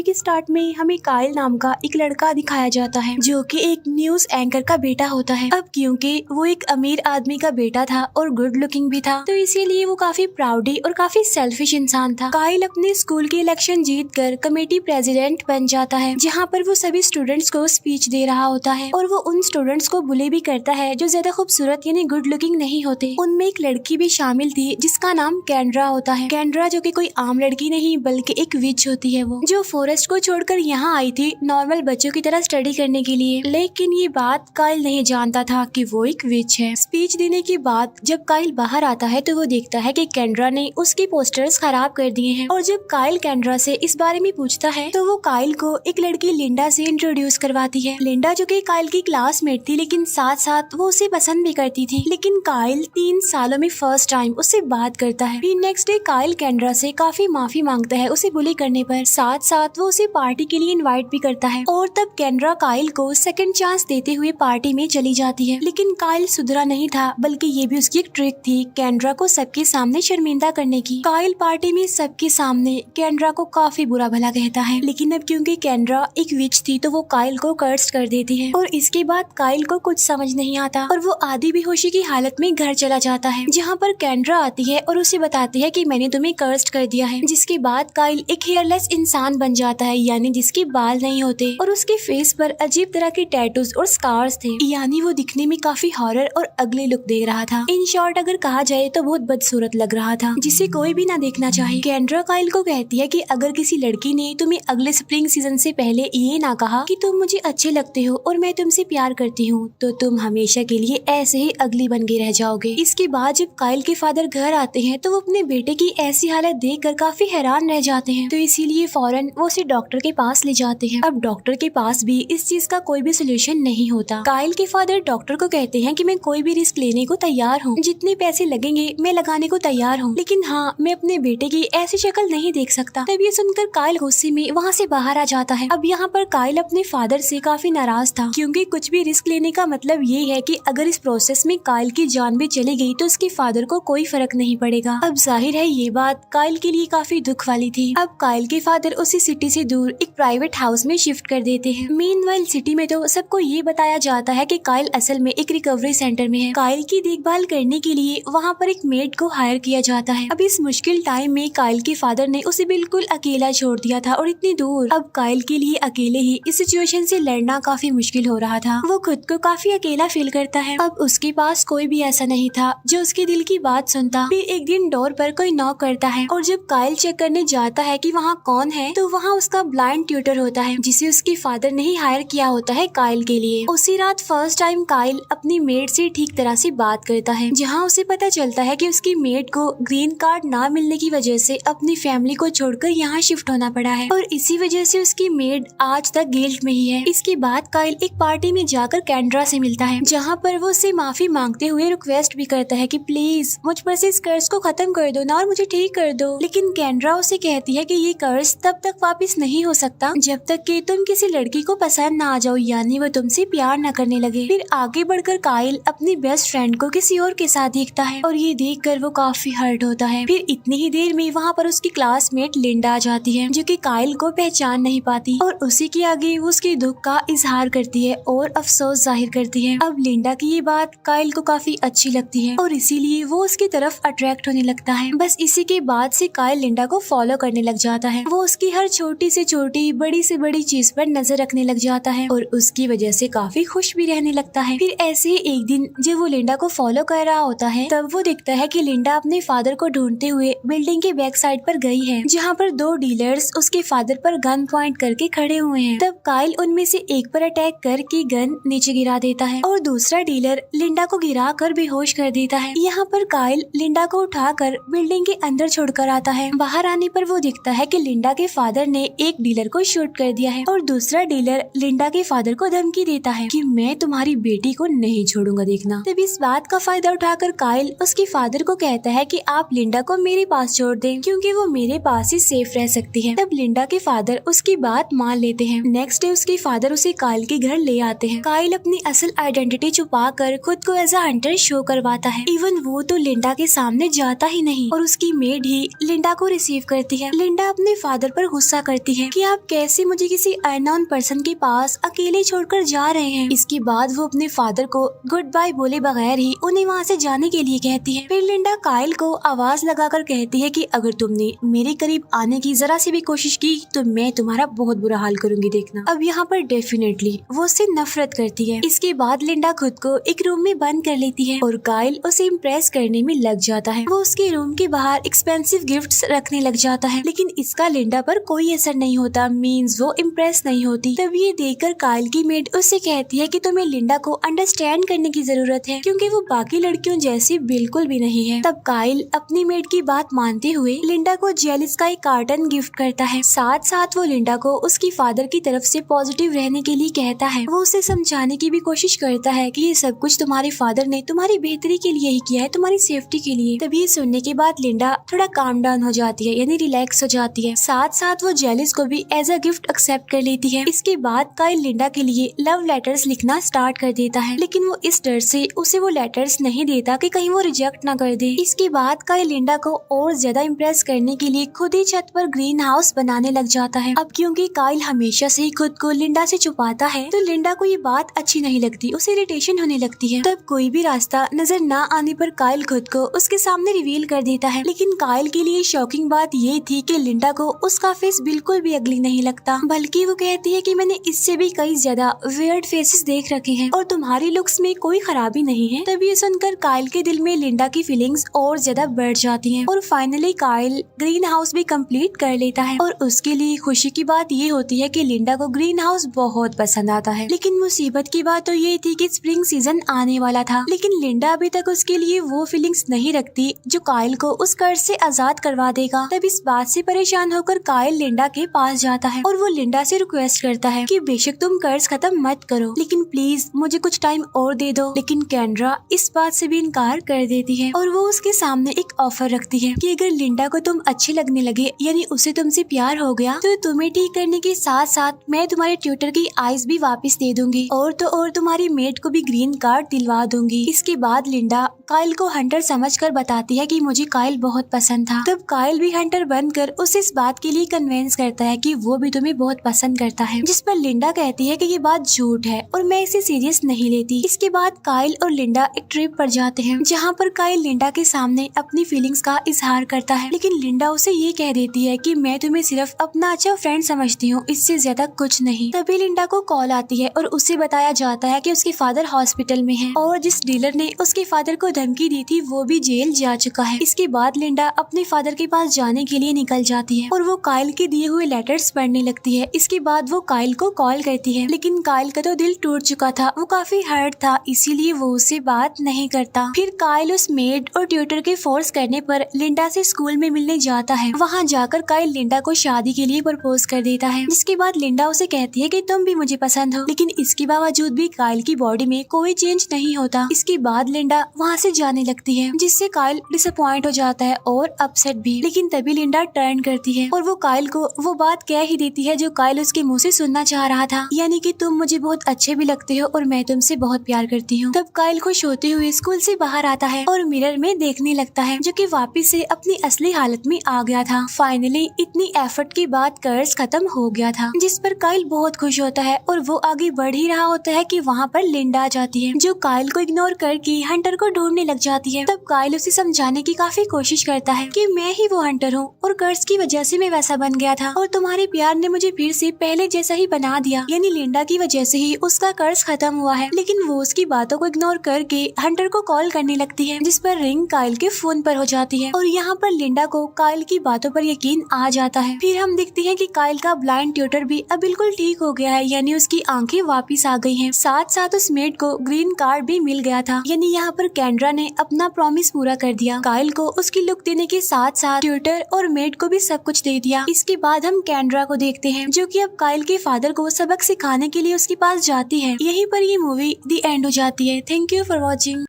Movie के start में हमें काइल नाम का एक लड़का दिखाया जाता है जो कि एक न्यूज एंकर का बेटा होता है। अब क्योंकि वो एक अमीर आदमी का बेटा था और गुड लुकिंग भी था, तो इसीलिए वो काफी प्राउडी और काफी सेल्फिश इंसान था। काइल अपने स्कूल के इलेक्शन जीतकर कमेटी प्रेसिडेंट बन जाता है, जहाँ पर वो सभी स्टूडेंट्स को स्पीच दे रहा होता है और वो उन स्टूडेंट्स को बुली भी करता है जो ज्यादा खूबसूरत यानी गुड लुकिंग नहीं होते। उनमें एक लड़की भी शामिल थी जिसका नाम कैंड्रा होता है। कैंड्रा जो कि कोई आम लड़की नहीं बल्कि एक विच होती है, वो जो फॉरेस्ट को छोड़कर यहाँ आई थी नॉर्मल बच्चों की तरह स्टडी करने के लिए। लेकिन ये बात काइल नहीं जानता था कि वो एक विच है। स्पीच देने के बाद जब काइल बाहर आता है तो वो देखता है कि कैंड्रा ने उसके पोस्टर्स खराब कर दिए हैं। और जब काइल कैंड्रा से इस बारे में पूछता है तो वो काइल को एक लड़की लिंडा से इंट्रोड्यूस करवाती है। लिंडा जो कि काइल की क्लासमेट थी, लेकिन साथ साथ वो उसे पसंद भी करती थी। लेकिन काइल 3 सालों में फर्स्ट टाइम उससे बात करता है। फिर नेक्स्ट डे काइल कैंड्रा से काफी माफी मांगता है उसे बुली करने पर। साथ साथ वो उसे पार्टी के लिए इनवाइट भी करता है और तब कैंड्रा काइल को सेकंड चांस देते हुए पार्टी में चली जाती है। लेकिन काइल सुधरा नहीं था, बल्कि ये भी उसकी एक ट्रिक थी कैंड्रा को सबके सामने शर्मिंदा करने की। काइल पार्टी में सबके सामने कैंड्रा को काफी बुरा भला कहता है, लेकिन अब क्योंकि कैंड्रा एक विच थी तो वो काइल को कर्स कर देती है। और इसके बाद काइल को कुछ समझ नहीं आता और वो आधी बेहोशी की हालत में घर चला जाता है, जहाँ पर कैंड्रा आती है और उसे बताती है कि मैंने तुम्हें कर्स्ड कर दिया है। जिसके बाद काइल एक हेयरलेस इंसान बन जाता है, यानी जिसके बाल नहीं होते और उसके फेस पर अजीब तरह के टैटूज और स्कार्स थे, यानी वो दिखने में काफी हॉरर और अगली लुक दे रहा था। इन शॉर्ट अगर कहा जाए तो बहुत बदसूरत लग रहा था, जिसे कोई भी ना देखना चाहे। कैंड्रा काइल को कहती है कि अगर किसी लड़की ने तुम्हें अगले स्प्रिंग सीजन से पहले ये ना कहा कि तुम मुझे अच्छे लगते हो और मैं तुमसे प्यार करती हूँ, तो तुम हमेशा के लिए ऐसे ही अगली बन के रह जाओगे। इसके बाद जब काइल के फादर घर आते हैं तो वो अपने बेटे की ऐसी हालत देखकर काफी हैरान रह जाते हैं, तो इसीलिए फौरन वो उसे डॉक्टर के पास ले जाते हैं। अब डॉक्टर के पास भी इस चीज का कोई भी सोल्यूशन नहीं होता। काइल के फादर डॉक्टर को कहते हैं कि मैं कोई भी रिस्क लेने को तैयार हूँ, जितने पैसे लगेंगे मैं लगाने को तैयार हूँ, लेकिन हाँ मैं अपने बेटे की ऐसी शक्ल नहीं देख सकता। तब ये सुनकर काइल गुस्से में वहाँ से बाहर आ जाता है। अब यहाँ पर काइल अपने फादर से काफी नाराज था, क्योंकि कुछ भी रिस्क लेने का मतलब ये है कि अगर इस प्रोसेस में काइल की जान भी चली गई तो उसके फादर को कोई फर्क नहीं पड़ेगा। अब जाहिर है ये बात काइल के लिए काफी दुख वाली थी। अब काइल के फादर उसी सिटी से दूर एक प्राइवेट हाउस में शिफ्ट कर देते हैं। मीनवाइल सिटी में तो सबको ये बताया जाता है कि काइल असल में एक रिकवरी सेंटर में है। काइल की देखभाल करने के लिए वहाँ पर एक मेड को हायर किया जाता है। अब इस मुश्किल टाइम में काइल के फादर ने उसे बिल्कुल अकेला छोड़ दिया था और इतनी दूर। अब काइल के लिए अकेले ही इस सिचुएशन से लड़ना काफी मुश्किल हो रहा था। वो खुद को काफी अकेला फील करता है। अब उसके पास कोई भी ऐसा नहीं था जो उसके दिल की बात सुनता। फिर एक दिन डोर पर कोई नॉक करता है और जब काइल चेक करने जाता है कि वहाँ कौन है, तो वहाँ उसका ब्लाइंड ट्यूटर होता है जिसे उसके फादर ने ही हायर किया होता है काइल के लिए। उसी रात फर्स्ट टाइम काइल अपनी मेड से ठीक तरह से बात करता है, जहाँ उसे पता चलता है कि उसकी मेड को ग्रीन कार्ड ना मिलने की वजह से अपनी फैमिली को छोड़कर यहाँ शिफ्ट होना पड़ा है और इसी वजह से उसकी मेड आज तक गिल्ट में ही है। इसके बाद काइल एक पार्टी में जाकर कैंड्रा से मिलता है, जहाँ पर वो उससे माफी मांगते हुए रिक्वेस्ट भी करता है कि प्लीज मुझ पर से इस कर्ज को खत्म कर दो ना और मुझे ठीक कर दो। लेकिन कैंड्रा उसे कहती है कि ये कर्ज तब तक वापस नहीं हो सकता जब तक कि तुम किसी लड़की को पसंद ना आ जाओ, यानी वो तुमसे प्यार न करने लगे। फिर आगे बढ़कर काइल अपनी बेस्ट फ्रेंड को किसी और के साथ देखता है और ये देखकर वो काफी हर्ट होता है। फिर इतनी ही देर में वहाँ पर उसकी क्लासमेट लिंडा आ जाती है, जो कि काइल को पहचान नहीं पाती और उसी के आगे वो उसके दुख का इजहार करती है और अफसोस जाहिर करती है। अब लिंडा की ये बात काइल को काफी अच्छी लगती है और इसीलिए वो उसकी तरफ अट्रैक्ट होने लगता है। बस इसी के बाद से काइल लिंडा को फॉलो करने लग जाता है। वो उसकी हर छोटी से छोटी बड़ी से बड़ी चीज पर नजर रखने लग जाता है और उसकी वजह से काफी खुश भी रहने लगता है। फिर ऐसे ही एक दिन जब वो लिंडा को फॉलो कर रहा होता है, तब वो देखता है कि लिंडा अपने फादर को ढूंढते हुए बिल्डिंग के बैक साइड पर गई है, जहाँ पर 2 डीलर्स उसके फादर पर गन पॉइंट करके खड़े हुए हैं। तब काइल उनमें से एक पर अटैक करके गन नीचे गिरा देता है और दूसरा डीलर लिंडा को गिरा कर बेहोश कर देता है। यहाँ पर काइल लिंडा को उठाकर बिल्डिंग के अंदर छोड़कर आता है। बाहर आने पर वो दिखता है कि लिंडा के फादर ने एक डीलर को शूट कर दिया है और दूसरा डीलर लिंडा के फादर को धमकी देता है कि मैं तुम्हारी बेटी को नहीं छोड़ूंगा देखना। तब इस बात का फायदा उठाकर काइल उसके फादर को कहता है कि आप लिंडा को मेरे पास छोड़ दें, क्योंकि वो मेरे पास ही सेफ रह सकती है। तब लिंडा के फादर उसकी बात मान लेते हैं। नेक्स्ट डे उसके फादर उसे काइल के घर ले आते हैं। काइल अपनी असल आइडेंटिटी छुपा कर खुद को एज अ हंटर शो करवाता है। इवन वो तो लिंडा के सामने जाता ही नहीं और उसकी मेड ही लिंडा को रिसीव करती है। लिंडा अपने फादर पर गुस्सा करती है कि आप कैसे मुझे किसी अननोन पर्सन के पास अकेले छोड़कर जा रहे हैं। इसके बाद वो अपने फादर को गुड बाय बोले बगैर ही उन्हें वहाँ से जाने के लिए कहती है। फिर लिंडा काइल को आवाज लगाकर कहती है कि अगर तुमने मेरे करीब आने की जरा सी भी कोशिश की तो मैं तुम्हारा बहुत बुरा हाल करूंगी, देखना। अब यहाँ पर डेफिनेटली वो उससे नफरत करती है। इसके बाद लिंडा खुद को एक रूम में बंद कर लेती है और काइल उसे इम्प्रेस करने में लग जाता है। वो उसके रूम के बाहर एक्सपेंसिव गिफ्ट्स रखने लग जाता है, लेकिन इसका लिंडा पर कोई असर नहीं होता, मींस वो इम्प्रेस नहीं होती। तब ये देखकर काइल की मेड उससे कहती है कि तुम्हें लिंडा को अंडरस्टैंड करने की जरूरत है क्योंकि वो बाकी लड़कियों जैसी बिल्कुल भी नहीं है। तब काइल अपनी मेड की बात मानते हुए लिंडा को जेलिस का एक कार्टन गिफ्ट करता है। साथ साथ वो लिंडा को उसकी फादर की तरफ से पॉजिटिव रहने के लिए कहता है। वो उसे समझाने की भी कोशिश करता है कि ये सब कुछ तुम्हारे फादर ने तुम्हारी बेहतरी के लिए ही किया है, तुम्हारी सेफ्टी के लिए। तभी सुनने के बाद लिंडा थोड़ा काम डाउन हो जाती है, यानी रिलैक्स हो जाती है। साथ साथ वो जेलिस को भी एज अ गिफ्ट एक्सेप्ट कर लेती है। इसके बाद काइल लिंडा के लिए लव लेटर्स लिखना स्टार्ट कर देता है, लेकिन वो इस डर से उसे वो लेटर्स नहीं देता कि कहीं वो रिजेक्ट ना कर दे। इसके बाद काइल लिंडा को और ज्यादा इम्प्रेस करने के लिए खुद ही छत पर ग्रीन हाउस बनाने लग जाता है। अब क्योंकि काइल हमेशा से ही खुद को लिंडा से छुपाता है तो लिंडा को ये बात अच्छी नहीं लगती, उसे इरिटेशन होने लगती है। तब कोई भी रास्ता नजर न आने पर काइल खुद को उसके सामने रिवील कर देता है, लेकिन काइल के लिए शॉकिंग बात ये थी कि लिंडा को उसका फेस बिल्कुल भी अगली नहीं लगता, बल्कि वो कहती है कि मैंने इससे भी कई ज्यादा वियर्ड फेसेस देख रखे हैं और तुम्हारी लुक्स में कोई खराबी नहीं है। तब ये सुनकर काइल के दिल में लिंडा की फीलिंग्स और ज्यादा बढ़ जाती हैं और फाइनली काइल ग्रीन हाउस भी कंप्लीट कर लेता है। और उसके लिए खुशी की बात ये होती है कि लिंडा को ग्रीन हाउस बहुत पसंद आता है। लेकिन मुसीबत की बात तो ये थी कि स्प्रिंग सीजन आने वाला था, लेकिन लिंडा अभी तक उसके लिए वो फीलिंग्स नहीं रखती जो काइल को उस कर्ज से आजाद करवा देगा। तब इस बात से परेशान होकर काइल लिंडा के पास जाता है और वो लिंडा से रिक्वेस्ट करता है कि बेशक तुम कर्ज खत्म मत करो, लेकिन प्लीज मुझे कुछ टाइम और दे दो। लेकिन कैंड्रा इस बात से भी इनकार कर देती है और वो उसके सामने एक ऑफर रखती है कि अगर लिंडा को तुम अच्छे लगने लगे, यानी उसे तुमसे प्यार हो गया, तो तुम्हें ठीक करने के साथ साथ मैं तुम्हारे ट्यूटर की आइज भी वापस दे दूंगी और तो और तुम्हारी मेड को भी ग्रीन कार्ड दिलवा दूंगी। इसके बाद लिंडा काइल को हंटर समझकर बताती है कि मुझे काइल बहुत पसंद था। तब काइल भी हंटर बनकर उसे इस बात के लिए कन्विंस करता है कि वो भी तुम्हें बहुत पसंद करता है, जिस पर लिंडा कहती है कि ये बात झूठ है और मैं इसे सीरियस नहीं लेती। इसके बाद काइल और लिंडा एक ट्रिप पर जाते हैं जहाँ पर काइल लिंडा के सामने अपनी फीलिंग्स का इजहार करता है, लेकिन लिंडा उसे ये कह देती है कि मैं तुम्हें सिर्फ अपना अच्छा फ्रेंड समझती हूँ, इससे ज्यादा कुछ नहीं। तभी लिंडा को कॉल आती है और उसे बताया जाता है कि उसके फादर हॉस्पिटल में हैं और जिस डीलर ने उसके फादर को धमकी दी थी वो भी जेल जा चुका है। इसके बाद लिंडा अपने फादर के पास जाने के लिए निकल जाती है और वो काइल के दिए हुए लेटर्स पढ़ने लगती है। इसके बाद वो काइल को कॉल करती है, लेकिन काइल का तो दिल टूट चुका था, वो काफी हर्ट था, इसीलिए वो उससे बात नहीं करता। फिर काइल उस मेड और ट्यूटर के फोर्स करने पर लिंडा से स्कूल में मिलने जाता है। वहाँ जाकर काइल लिंडा को शादी के लिए प्रपोज कर देता है, जिसके बाद लिंडा उसे कहती है कि तुम भी मुझे पसंद हो, लेकिन इसके बावजूद भी काइल की बॉडी में कोई चेंज नहीं होता। इसके बाद लिंडा वहाँ से जाने लगती है, जिससे काइल डिसअपॉइंट हो जाता है और अपसेट भी। लेकिन तभी लिंडा टर्न करती है और वो काइल को वो बात कह ही देती है जो काइल उसके मुंह से सुनना चाह रहा था, यानी कि तुम मुझे बहुत अच्छे भी लगते हो और मैं तुमसे बहुत प्यार करती हूँ। तब काइल खुश होते हुए स्कूल से बाहर आता है और मिरर में देखने लगता है, जो कि वापस से अपनी असली हालत में आ गया था। फाइनली इतनी एफर्ट के बाद कर्ज खत्म हो गया था, जिस पर काइल बहुत खुश होता है और वो आगे बढ़ ही रहा होता है कि वहाँ पर लिंडा आ जाती है, जो काइल को इग्नोर करके हंटर को ढूंढने लग जाती है। तब काइल उसे समझाने की काफी कोशिश करता है कि मैं ही वो हंटर हूँ और कर्ज की वजह से मैं वैसा बन गया था और तुम्हारे प्यार ने मुझे फिर से पहले जैसा ही बना दिया, यानी लिंडा की वजह से ही उसका कर्ज खत्म हुआ है। लेकिन वो उसकी बातों को इग्नोर करके हंटर को कॉल करने लगती है, जिस पर रिंग काइल के फोन पर हो जाती है और यहाँ पर लिंडा को काइल की बातों पर यकीन आ जाता है। फिर हम देखते हैं कि काइल का ब्लाइंड ट्यूटर भी अब बिल्कुल ठीक हो गया है, यानी उसकी आंखें वापिस आ गई हैं। साथ साथ उस मेड को ग्रीन कार्ड भी मिल गया था, यानी यहाँ पर कैंड्रा ने अपना प्रॉमिस पूरा कर दिया। काइल को उसकी लुक देने के साथ साथ ट्यूटर और मेड को भी सब कुछ दे दिया। इसके बाद हम कैंड्रा को देखते हैं, जो कि अब काइल के फादर को सबक सिखाने के लिए उसके पास जाती है। यहीं पर ये मूवी दी एंड हो जाती है। Thank you for watching.